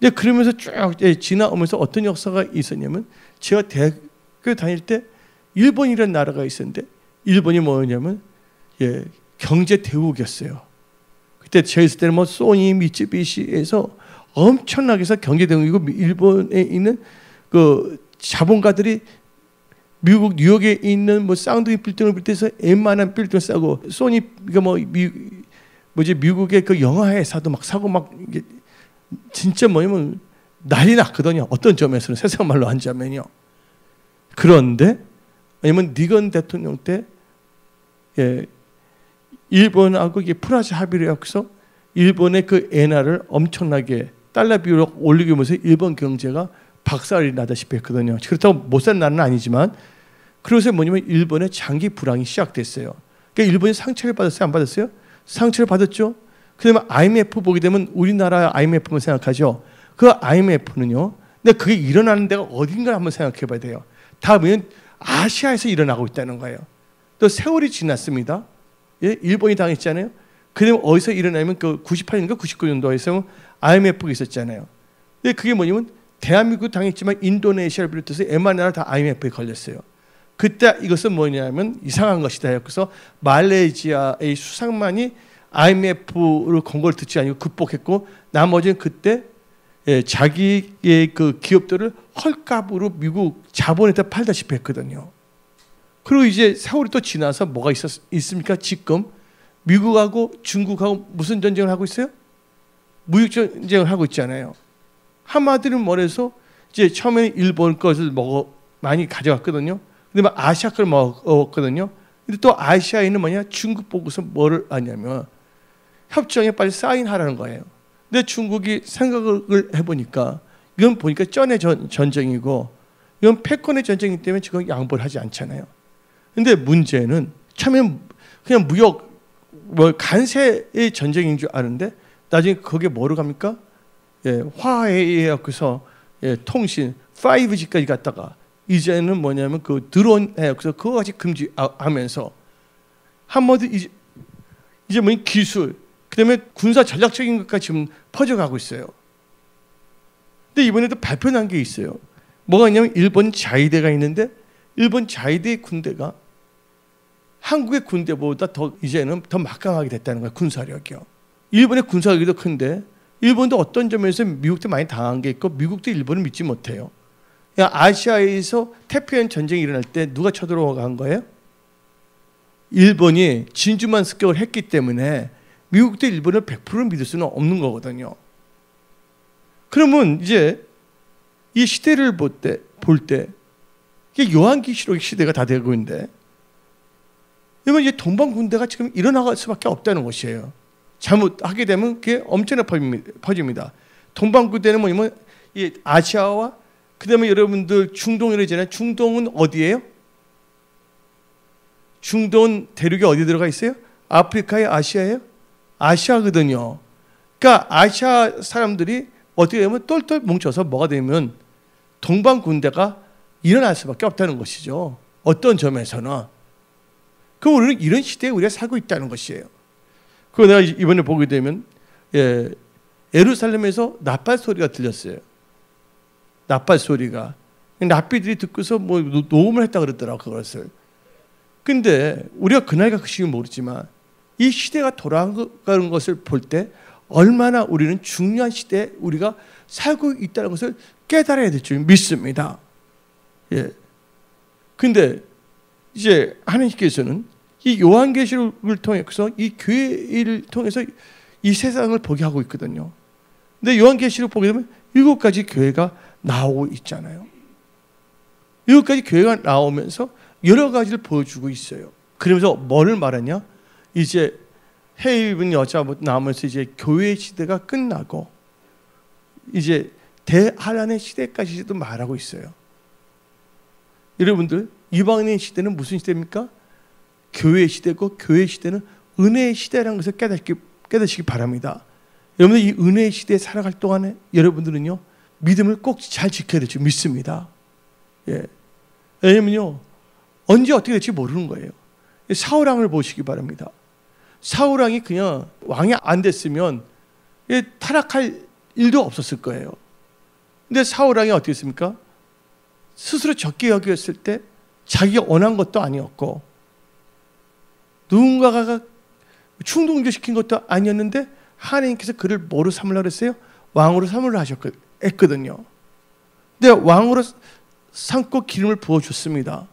근데 그러면서 쭉 지나오면서 어떤 역사가 있었냐면, 제가 대학교 다닐 때 일본이라는 나라가 있었는데, 일본이 뭐냐면 경제 대국이었어요. 그때 제가 있을 때는 뭐 소니, 미쯔비시에서 엄청나게 해서 경제 대국이고, 일본에 있는 그 자본가들이 미국 뉴욕에 있는 뭐 사운드 빌딩을 비롯해서 웬만한 빌딩을 싸고, 소니가 미국의 그 영화 회사도 막 사고 막, 이게 진짜 뭐냐면 난리 났거든요. 어떤 점에서는, 세상 말로 하자면요. 그런데 왜냐면 니건 대통령 때 일본하고 이게 프라자 합의를 해서 일본의 그 엔화를 엄청나게 달러 비율을 올리기 위해서 일본 경제가 박살이 나다시피 했거든요. 그렇다고 못 사는 나라는 아니지만, 그래서 뭐냐면 일본의 장기 불황이 시작됐어요. 그러니까 일본이 상처를 받았어요, 안 받았어요? 상처를 받았죠. 그다음에 IMF 보게 되면 우리나라 IMF만 생각하죠. 그 IMF는요, 근데 그게 일어나는 데가 어딘가 한번 생각해 봐야 돼요. 다음은 아시아에서 일어나고 있다는 거예요. 또 세월이 지났습니다. 일본이 당했잖아요. 그다음에 어디서 일어나면 그 98년인가 99년도에서 IMF가 있었잖아요. 근데 그게 뭐냐면 대한민국 당했지만 인도네시아를 비롯해서 웬만한 나라 다 IMF에 걸렸어요. 그때 이것은 뭐냐면 이상한 것이다. 그래서 말레이시아의 수상만이 IMF를 건 걸 듣지 아니고 극복했고, 나머지는 그때 자기의 그 기업들을 헐값으로 미국 자본에다 팔다시피 했거든요. 그리고 이제 세월이 또 지나서 뭐가 있습니까? 지금 미국하고 중국하고 무슨 전쟁을 하고 있어요? 무역 전쟁을 하고 있잖아요. 한마디로 말해서 이제 처음에는 일본 것을 많이 가져갔거든요. 근데 아시아 걸 먹었거든요. 근데 또 아시아에는 뭐냐? 중국 보고서 뭐를 하냐면 협정에 빨리 사인하라는 거예요. 근데 중국이 생각을 해보니까 이건 보니까 쩐의 전쟁이고 이건 패권의 전쟁이기 때문에 지금 양보를 하지 않잖아요. 근데 문제는 처음에는 그냥 무역 간세의 전쟁인 줄 아는데 나중에 거기에 뭐로 갑니까? 화해해서 통신 5G까지 갔다가 이제는 뭐냐면 그 드론 해서 그거 같이 금지하면서 한마디 이제 뭐 기술, 그다음에 군사 전략적인 것까지 지금 퍼져가고 있어요. 근데 이번에도 발표난 게 있어요. 뭐가 있냐면 일본 자위대가 있는데 일본 자위대 군대가 한국의 군대보다 이제는 더 막강하게 됐다는 거예요. 군사력이요. 일본의 군사력이 더 큰데 일본도 어떤 점에서 미국도 많이 당한 게 있고 미국도 일본을 믿지 못해요. 아시아에서 태평양 전쟁이 일어날 때 누가 쳐들어간 거예요? 일본이 진주만 습격을 했기 때문에 미국도 일본을 100% 믿을 수는 없는 거거든요. 그러면 이제 이 시대를 볼 때 이게 요한계시록 시대가 다 되고 있는데, 이건 이제 동방 군대가 지금 일어나갈 수밖에 없다는 것이에요. 잘못하게 되면 그게 엄청나 퍼집니다. 동방 군대는 뭐냐면 이 아시아와 그다음에 여러분들 중동이잖아요. 중동은 어디예요? 중동 대륙이 어디 들어가 있어요? 아프리카에 아시아예요? 아시아거든요. 그러니까 아시아 사람들이 어떻게 되면 똘똘 뭉쳐서 뭐가 되면 동방 군대가 일어날 수밖에 없다는 것이죠. 어떤 점에서는. 그럼 우리는 이런 시대에 우리가 살고 있다는 것이에요. 그거 내가 이번에 보게 되면 예루살렘에서 낫발 소리가 들렸어요. 낫발 소리가. 납비들이 듣고서 뭐 녹음을 했다 그러더라고 그것을. 근데 우리가 그날과 그 시기는 모르지만 이 시대가 돌아가는 것을 볼 때 얼마나 우리는 중요한 시대에 우리가 살고 있다는 것을 깨달아야 될 줄 믿습니다. 예. 근데 이제 하나님께서는 이 요한계시록을 통해서 이 교회를 통해서 이 세상을 보게 하고 있거든요. 근데 요한계시록 보게 되면 7가지 교회가 나오고 있잖아요. 7가지 교회가 나오면서 여러 가지를 보여주고 있어요. 그러면서 뭐를 말하냐? 이제 해외 입은 여자 나오면서 이제 교회 시대가 끝나고 이제 대환란의 시대까지도 말하고 있어요. 여러분들 이방인의 시대는 무슨 시대입니까? 교회 시대고 교회 시대는 은혜의 시대라는 것을 깨닫시기 바랍니다. 여러분들 이 은혜의 시대에 살아갈 동안에 여러분들은요 믿음을 꼭 잘 지켜야 될 줄 믿습니다. 예. 왜냐면요 언제 어떻게 될지 모르는 거예요. 사울왕을 보시기 바랍니다. 사울왕이 그냥 왕이 안 됐으면 타락할 일도 없었을 거예요. 근데 사울왕이 어떻게 했습니까? 스스로 적게 여겼을 때 자기가 원한 것도 아니었고 누군가가 충동시킨 것도 아니었는데 하나님께서 그를 뭐로 삼으려고 했어요? 왕으로 삼으려 했거든요. 근데 왕으로 삼고 기름을 부어줬습니다.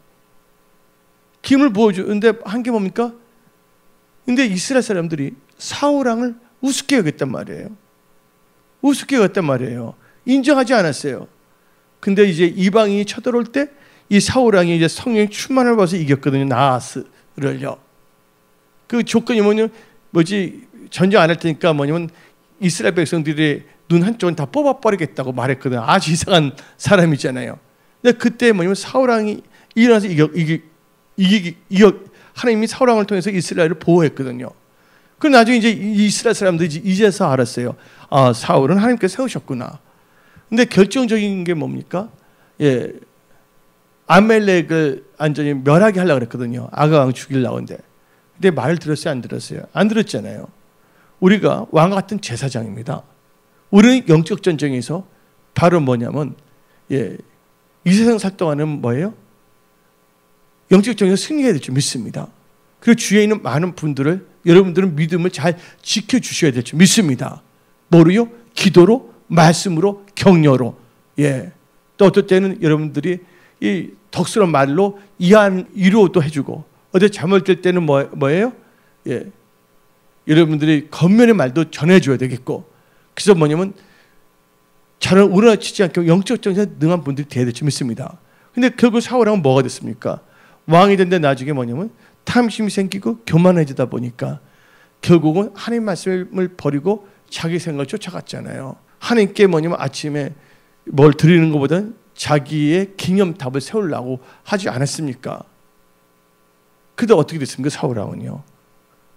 기름을 부어주는데 한 게 뭡니까? 근데 이스라엘 사람들이 사울왕을 우습게 여겼단 말이에요. 우습게 여겼단 말이에요. 인정하지 않았어요. 근데 이제 이방인이 쳐들어올 때 이 사울왕이 이제 성령의 충만을 받아서 이겼거든요. 나하스를요. 그 조건이 뭐지 전쟁 안 할 테니까 뭐냐면 이스라엘 백성들이 눈 한쪽은 다 뽑아버리겠다고 말했거든요. 아주 이상한 사람이잖아요. 근데 그때 뭐냐면 사울왕이 일어나서 하나님이 사울왕을 통해서 이스라엘을 보호했거든요. 그럼 나중에 이제 이스라엘 사람들이 이제서 알았어요. 아, 사울은 하나님께서 세우셨구나. 근데 결정적인 게 뭡니까? 예, 아멜렉을 완전히 멸하게 하려고 그랬거든요. 아가왕 죽이려고 했는데. 근데 말을 들었어요? 안 들었어요? 안 들었잖아요. 우리가 왕 같은 제사장입니다. 우리는 영적 전쟁에서 바로 뭐냐면 이 세상 살 동안은 뭐예요? 영적 전쟁에서 승리해야 될 줄 믿습니다. 그리고 주위에 있는 많은 분들을 여러분들은 믿음을 잘 지켜주셔야 될 줄 믿습니다. 뭐로요? 기도로, 말씀으로, 격려로. 또 어떨 때는 여러분들이 이 덕스러운 말로 위로도 해주고 어디 잘못될 때는 뭐예요? 여러분들이 겉면의 말도 전해줘야 되겠고 그래서 뭐냐면 저는 우러치지 않게 영적 전쟁에 능한 분들이 되어야 될 줄 믿습니다. 근데 결국 사울왕은 뭐가 됐습니까? 왕이 된데 나중에 뭐냐면 탐심이 생기고 교만해지다 보니까 결국은 하나님 말씀을 버리고 자기 생각을 쫓아갔잖아요. 하나님께 뭐냐면 아침에 뭘 드리는 것보다는 자기의 기념탑을 세우려고 하지 않았습니까? 그때 어떻게 됐습니까? 사울왕은요.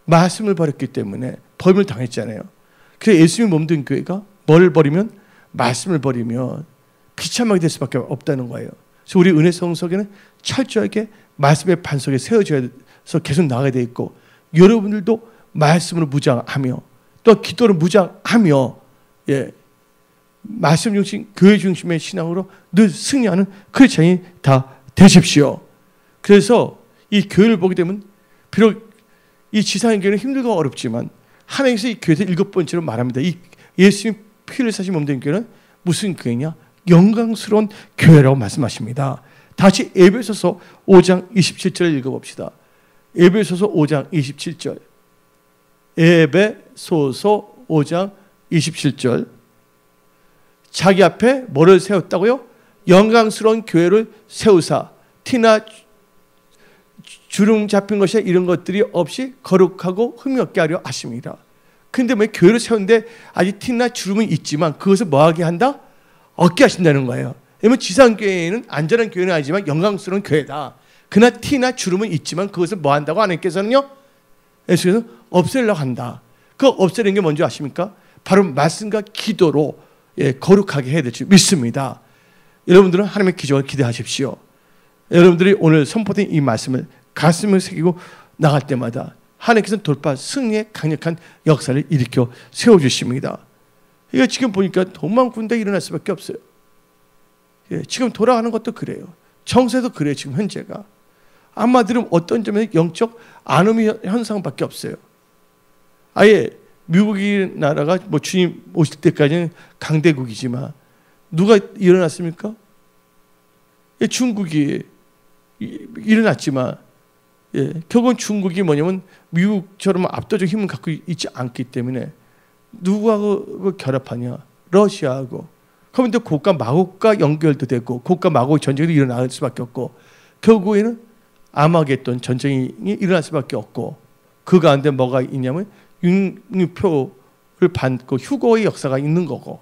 말씀을 버렸기 때문에 벌을 당했잖아요. 그래서 예수님이 몸된 교회가 뭘 버리면? 말씀을 버리면 비참하게 될 수밖에 없다는 거예요. 그래서 우리 은혜 성석에는 철저하게 말씀의 반석에 세워져서 계속 나가야 돼 있고 여러분들도 말씀으로 무장하며 또 기도로 무장하며 말씀 중심, 교회 중심의 신앙으로 늘 승리하는 크리스찬이 다 되십시오. 그래서 이 교회를 보게 되면 비록 이 지상의 교회는 힘들고 어렵지만 하나님께서 이 교회에서 7번째로 말합니다. 이 예수님 피를 사신 몸된 교회는 무슨 교회냐? 영광스러운 교회라고 말씀하십니다. 다시 에베소서 5장 27절을 읽어봅시다. 에베소서 5장 27절. 에베소서 5장 27절. 자기 앞에 뭐를 세웠다고요? 영광스러운 교회를 세우사 티나 주름 잡힌 것이 이런 것들이 없이 거룩하고 흠없게 하려 하십니다. 근데 왜 교회를 세우는데 아직 티나 주름은 있지만 그것을 뭐하게 한다? 없게 하신다는 거예요. 왜냐면 지상교회는 안전한 교회는 아니지만 영광스러운 교회다. 그러나 티나 주름은 있지만 그것을 뭐 한다고 하나님께서는요? 예수께서 없애려고 한다. 그 없애는 게 뭔지 아십니까? 바로 말씀과 기도로 거룩하게 해야 될 줄 믿습니다. 여러분들은 하나님의 기적을 기대하십시오. 여러분들이 오늘 선포된 이 말씀을 가슴에 새기고 나갈 때마다 하나님께서는 돌파 승리의 강력한 역사를 일으켜 세워주십니다. 이거 지금 보니까 돈만 군데 일어날 수밖에 없어요. 지금 돌아가는 것도 그래요. 정세도 그래요. 지금 현재가. 한마디로 어떤 점에서 영적 안음의 현상밖에 없어요. 아예 미국이 나라가 뭐 주님 오실 때까지는 강대국이지만 누가 일어났습니까? 중국이 일어났지만 결국은 중국이 뭐냐면 미국처럼 압도적 힘을 갖고 있지 않기 때문에 누구하고 결합하냐? 러시아하고. 그러면 또 고가 마곡과 연결도 되고 고가 마곡 전쟁이 일어날 수밖에 없고 결국에는 아마겟돈 전쟁이 일어날 수밖에 없고 그 가운데 뭐가 있냐면 융표를 받고 휴거의 역사가 있는 거고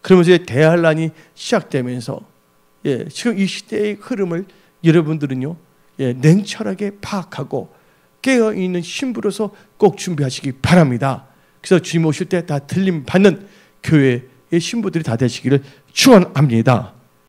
그러면서 대환란이 시작되면서 지금 이 시대의 흐름을 여러분들은요 냉철하게 파악하고 깨어있는 신부로서 꼭 준비하시기 바랍니다. 그래서 주님 오실 때 다 들림 받는 교회의 신부들이 다 되시기를 축원합니다.